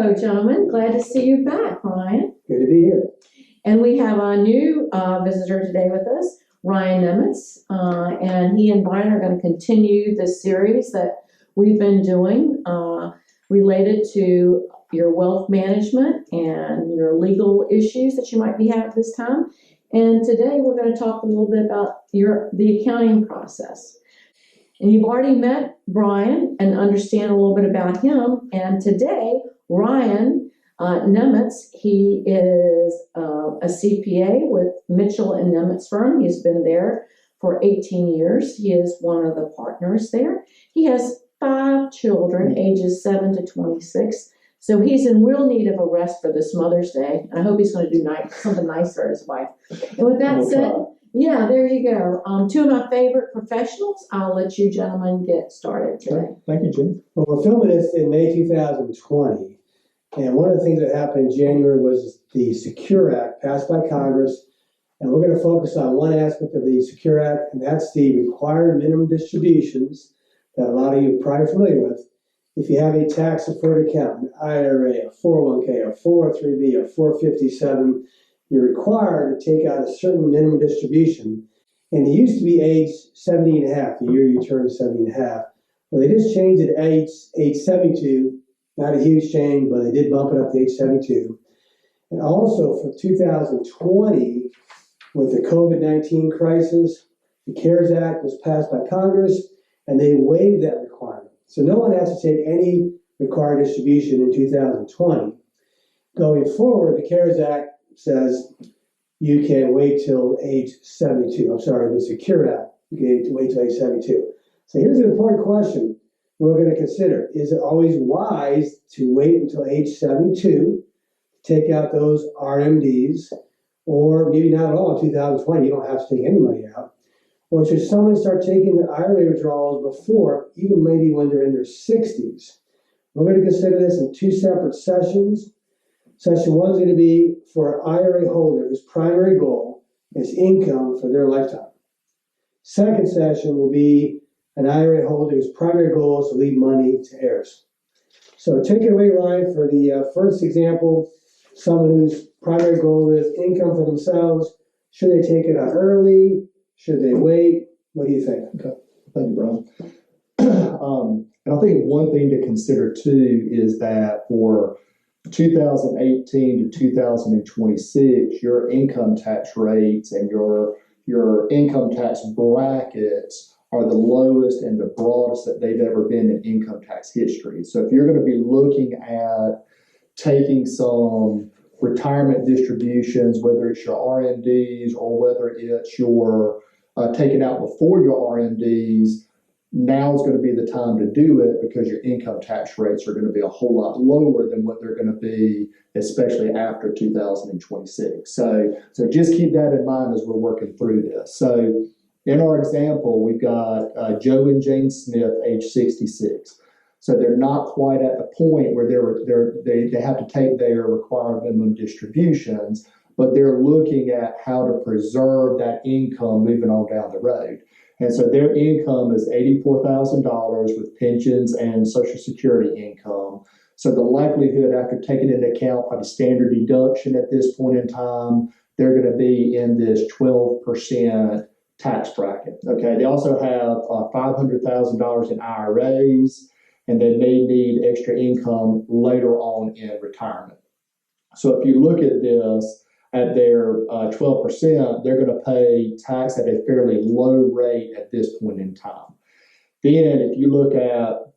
Hello, gentlemen. Glad to see you back, Ryan. Good to be here. And we have a new visitor today with us, Ryan Nemitz. And he and Brian are going to continue the series that we've been doing related to your wealth management and your legal issues that you might be having this time. And today we're going to talk a little bit about the accounting process. And you've already met Brian and understand a little bit about him. And today, Ryan Nemitz, he is a CPA with Mitchell and Nemitz firm. He's been there for 18 years. He is one of the partners there. He has 5 children, ages 7 to 26. So he's in real need of a rest for this Mother's Day. And I hope he's going to do something nice for his wife. And with that said, yeah, there you go. 2 of my favorite professionals. I'll let you gentlemen get started today. Thank you, Jim. Well, we're filming this in May 2020. And one of the things that happened in January was the Secure Act passed by Congress. And we're going to focus on one aspect of the Secure Act, and that's the required minimum distributions that a lot of you are probably familiar with. If you have a tax-deferred account, an IRA, a 401k, a 403b, a 457, you're required to take out a certain minimum distribution. And it used to be age 70 and a half, the year you turn 70 and a half. Well, they just changed it at age 72. Not a huge change, but they did bump it up to age 72. And also for 2020, with the COVID-19 crisis, the CARES Act was passed by Congress, and they waived that requirement. So no one has to take any required distribution in 2020. Going forward, the CARES Act says you can wait till age 72. I'm sorry, the Secure Act, you can wait till age 72. So here's an important question we're going to consider. Is it always wise to wait until age 72 to take out those RMDs, or maybe not at all in 2020, you don't have to take any money out? Or should someone start taking their IRA withdrawals before, even maybe when they're in their 60s? We're going to consider this in 2 separate sessions. Session 1 is going to be for IRA holders' primary goal is income for their lifetime. Second session will be an IRA holder's primary goal is to leave money to heirs. So take it away, Ryan, for the first example, someone whose primary goal is income for themselves. Should they take it out early? Should they wait? What do you think? Okay. Thank you, Brian. And I think one thing to consider too is that for 2018 to 2026, your income tax rates and your income tax brackets are the lowest and the broadest that they've ever been in income tax history. So if you're going to be looking at taking some retirement distributions, whether it's your RMDs or whether it's your taken out before your RMDs, now is going to be the time to do it because your income tax rates are going to be a whole lot lower than what they're going to be, especially after 2026. So just keep that in mind as we're working through this. So in our example, we've got Joe and Jane Smith, age 66. So they're not quite at the point where they have to take their required minimum distributions, but they're looking at how to preserve that income moving on down the road. And so their income is $84,000 with pensions and Social Security income. So the likelihood, after taking into account by the standard deduction at this point in time, they're going to be in this 12% tax bracket. Okay. They also have $500,000 in IRAs, and they may need extra income later on in retirement. So if you look at this, at their 12%, they're going to pay tax at a fairly low rate at this point in time. Then if you look at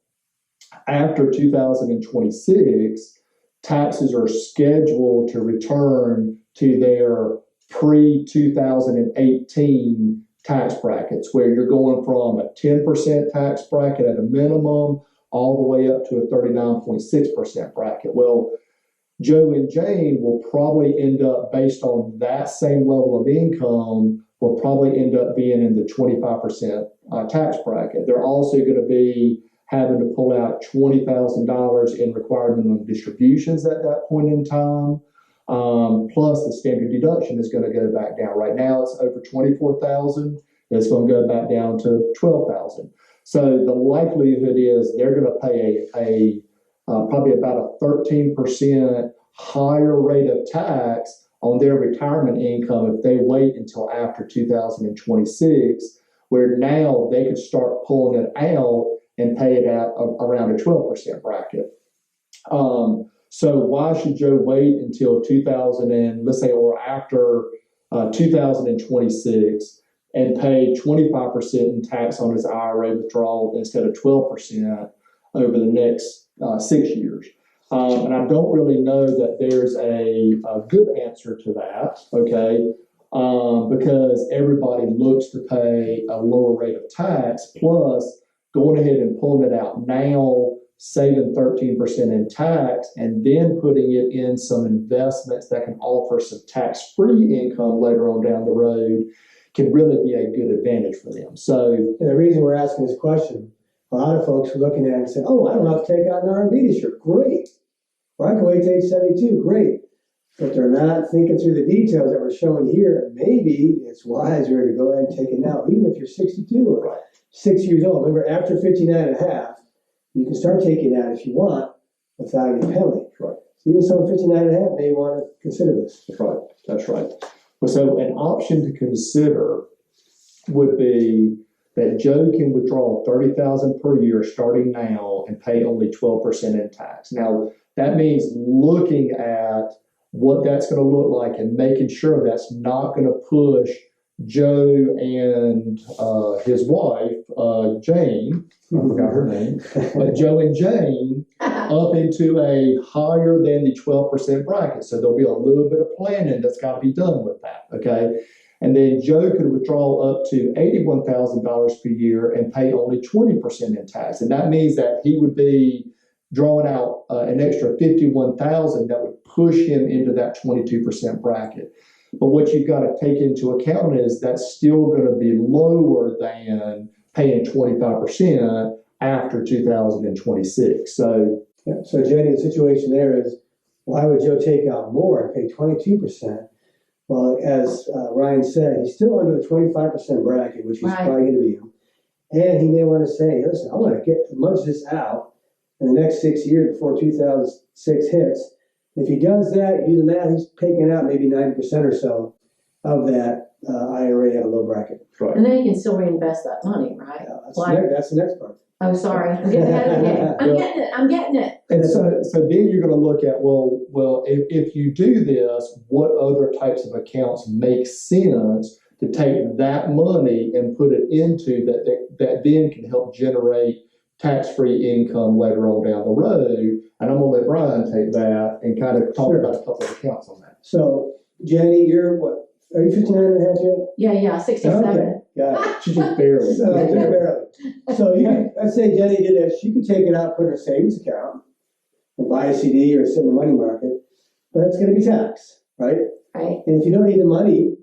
after 2026, taxes are scheduled to return to their pre-2018 tax brackets, where you're going from a 10% tax bracket at a minimum all the way up to a 39.6% bracket. Well, Joe and Jane will probably end up, based on that same level of income, will probably end up being in the 25% tax bracket. They're also going to be having to pull out $20,000 in required minimum distributions at that point in time. Plus the standard deduction is going to go back down. Right now it's over $24,000. It's going to go back down to $12,000. So the likelihood is they're going to pay a probably about a 13% higher rate of tax on their retirement income if they wait until after 2026, where now they could start pulling it out and pay it at around a 12% bracket. So why should Joe wait until 2000 and let's say, or after 2026 and pay 25% in tax on his IRA withdrawal instead of 12% over the next 6 years? And I don't really know that there's a good answer to that, okay? Because everybody looks to pay a lower rate of tax, plus going ahead and pulling it out now, saving 13% in tax, and then putting it in some investments that can offer some tax-free income later on down the road can really be a good advantage for them. So, And the reason we're asking this question, a lot of folks are looking at it and saying, oh, I don't have to take out an R&B this year. Great. Or I can wait till age 72. Great. But they're not thinking through the details that we're showing here. Maybe it's wiser to go ahead and take it now, even if you're 62 or 6 years old. Remember, after 59 and a half, you can start taking that if you want without any penalty. Right. So even someone 59 and a half may want to consider this. That's right. That's right. Well, so an option to consider would be that Joe can withdraw $30,000 per year starting now and pay only 12% in tax. Now, that means looking at what that's going to look like and making sure that's not going to push Joe and his wife, Jane, I forgot her name, but Joe and Jane up into a higher than the 12% bracket. So there'll be a little bit of planning that's got to be done with that, okay? And then Joe could withdraw up to $81,000 per year and pay only 20% in tax. And that means that he would be drawing out an extra $51,000 that would push him into that 22% bracket. But what you've got to take into account is that's still going to be lower than paying 25% after 2026. So, Yeah. So Jenny, the situation there is, why would Joe take out more and pay 22%? Well, as Ryan said, he's still under the 25% bracket, which he's Right. probably going to be. And he may want to say, listen, I want to get munch this out in the next 6 years before 2006 hits. If he does that, you do the math, he's taking out maybe 90% or so of that IRA at a low bracket. right. And then you can still reinvest that money, right? That's the next part. Oh, sorry, I'm getting ahead of the game. I'm getting it. And so then you're going to look at, well, if you do this, what other types of accounts make sense to take that money and put it into that then can help generate tax-free income later on down the road? And I'm going to let Brian take that and kind of talk about a couple of accounts on that. So, Jenny, you're what? Are you 59 and a half yet? Yeah, 67. Okay, got it. She's just barely. So, just barely. So you can, let's say Jenny did this, she could take it out, put in her savings account, and buy a CD or sit in the money market, but it's going to be taxed, right? Right. And if you don't need the money,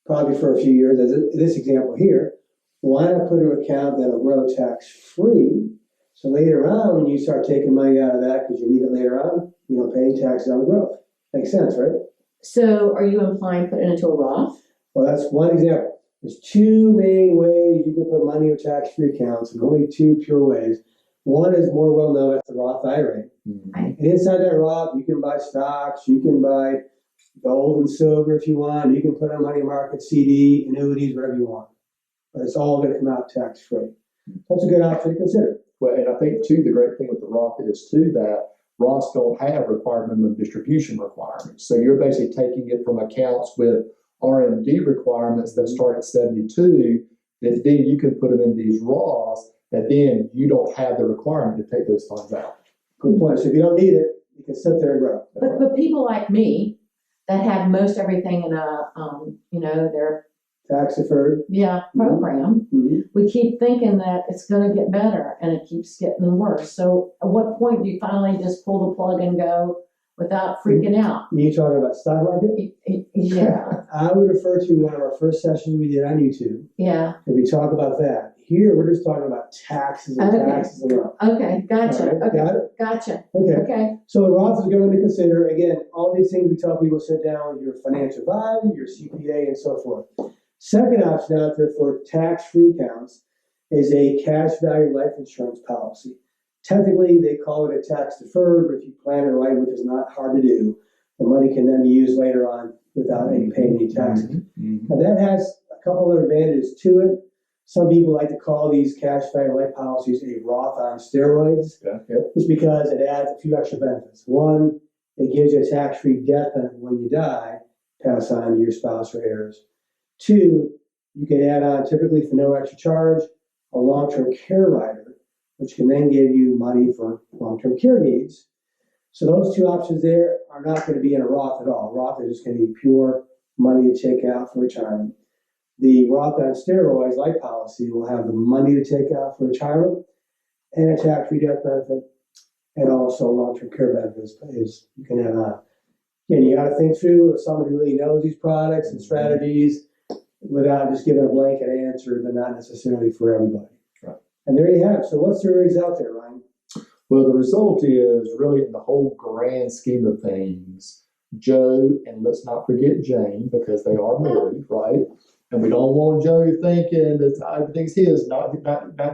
probably for a few years, as this example here, why not put an account that'll grow tax-free? So later on, when you start taking money out of that because you need it later on, you don't pay any taxes on the growth. Makes sense, right? So are you implying put it into a Roth? Well, that's one example. There's two main ways you can put money in tax-free accounts, and only two pure ways. One is more well known as the Roth IRA. Right. And inside that Roth, you can buy stocks, you can buy gold and silver if you want, you can put on money market, CD, annuities, whatever you want. But it's all going to come out tax-free. That's a good option to consider. Well, and I think too, the great thing with the Roth is too that Roths don't have required minimum distribution requirements. So you're basically taking it from accounts with RMD requirements that start at 72, that then you can put them in these Roths, that then you don't have the requirement to take those funds out. Good point. So if you don't need it, you can sit there and grow. But people like me that have most everything in a, their, Tax deferred. program, Mm-hmm. we keep thinking that it's going to get better and it keeps getting worse. So at what point do you finally just pull the plug and go without freaking out? You talking about stock market? Yeah, I would refer to one of our first sessions we did on YouTube, yeah. and we talk about that. Here, we're just talking about taxes and Okay. taxes alone. Okay, gotcha. All right, Okay, got it? gotcha. Okay. Okay, So Roth is going to consider, again, all these things we tell people, sit down with your financial advisor, your CPA, and so forth. Second option out there for tax-free accounts is a cash value life insurance policy. Technically, they call it a tax deferred, but if you plan it right, which is not hard to do, the money can then be used later on without any paying any taxes. Now, that has a couple of advantages to it. Some people like to call these cash value life policies a Roth on steroids. Yeah. Just because it adds a few extra benefits. One, it gives you a tax-free death benefit when you die, pass on to your spouse or heirs. Two, you can add on, typically for no extra charge, a long-term care rider, which can then give you money for long-term care needs. So those two options there are not going to be in a Roth at all. Roth is just going to be pure money to take out for retirement. The Roth on steroids life policy will have the money to take out for retirement and a tax-free death benefit, and also long-term care benefits is you can add on. Again, you got to think through if someone who really knows these products and strategies without just giving a blanket answer. They're not necessarily for everybody. Right. And there you have it. So what's the result there, Ryan? Well, the result is really in the whole grand scheme of things, Joe, and let's not forget Jane, because they are married, right? And we don't want Joe thinking that everything's his, not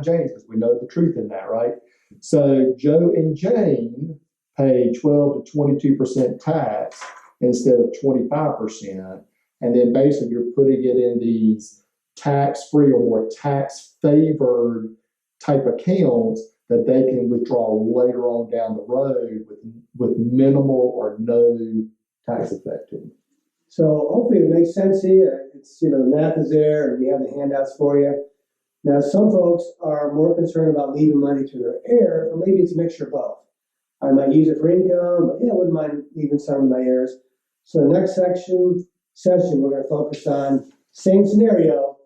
Jane's, because we know the truth in that, right? So Joe and Jane pay 12 to 22% tax instead of 25%. And then basically you're putting it in these tax-free or more tax-favored type accounts that they can withdraw later on down the road with minimal or no tax effect to them. So hopefully it makes sense to you. It's, the math is there and we have the handouts for you. Now, some folks are more concerned about leaving money to their heirs, or maybe it's a mixture of both. I might use it for income, but I wouldn't mind leaving some to my heirs. So the next session, we're going to focus on same scenario,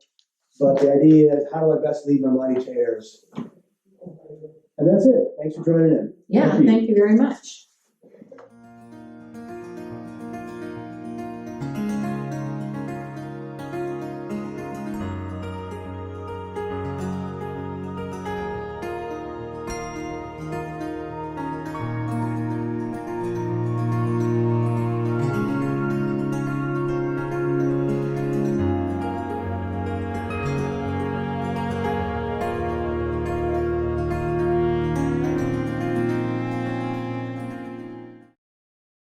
but the idea is how do I best leave my money to heirs? And that's it. Thanks for joining in. Yeah, thank you very much.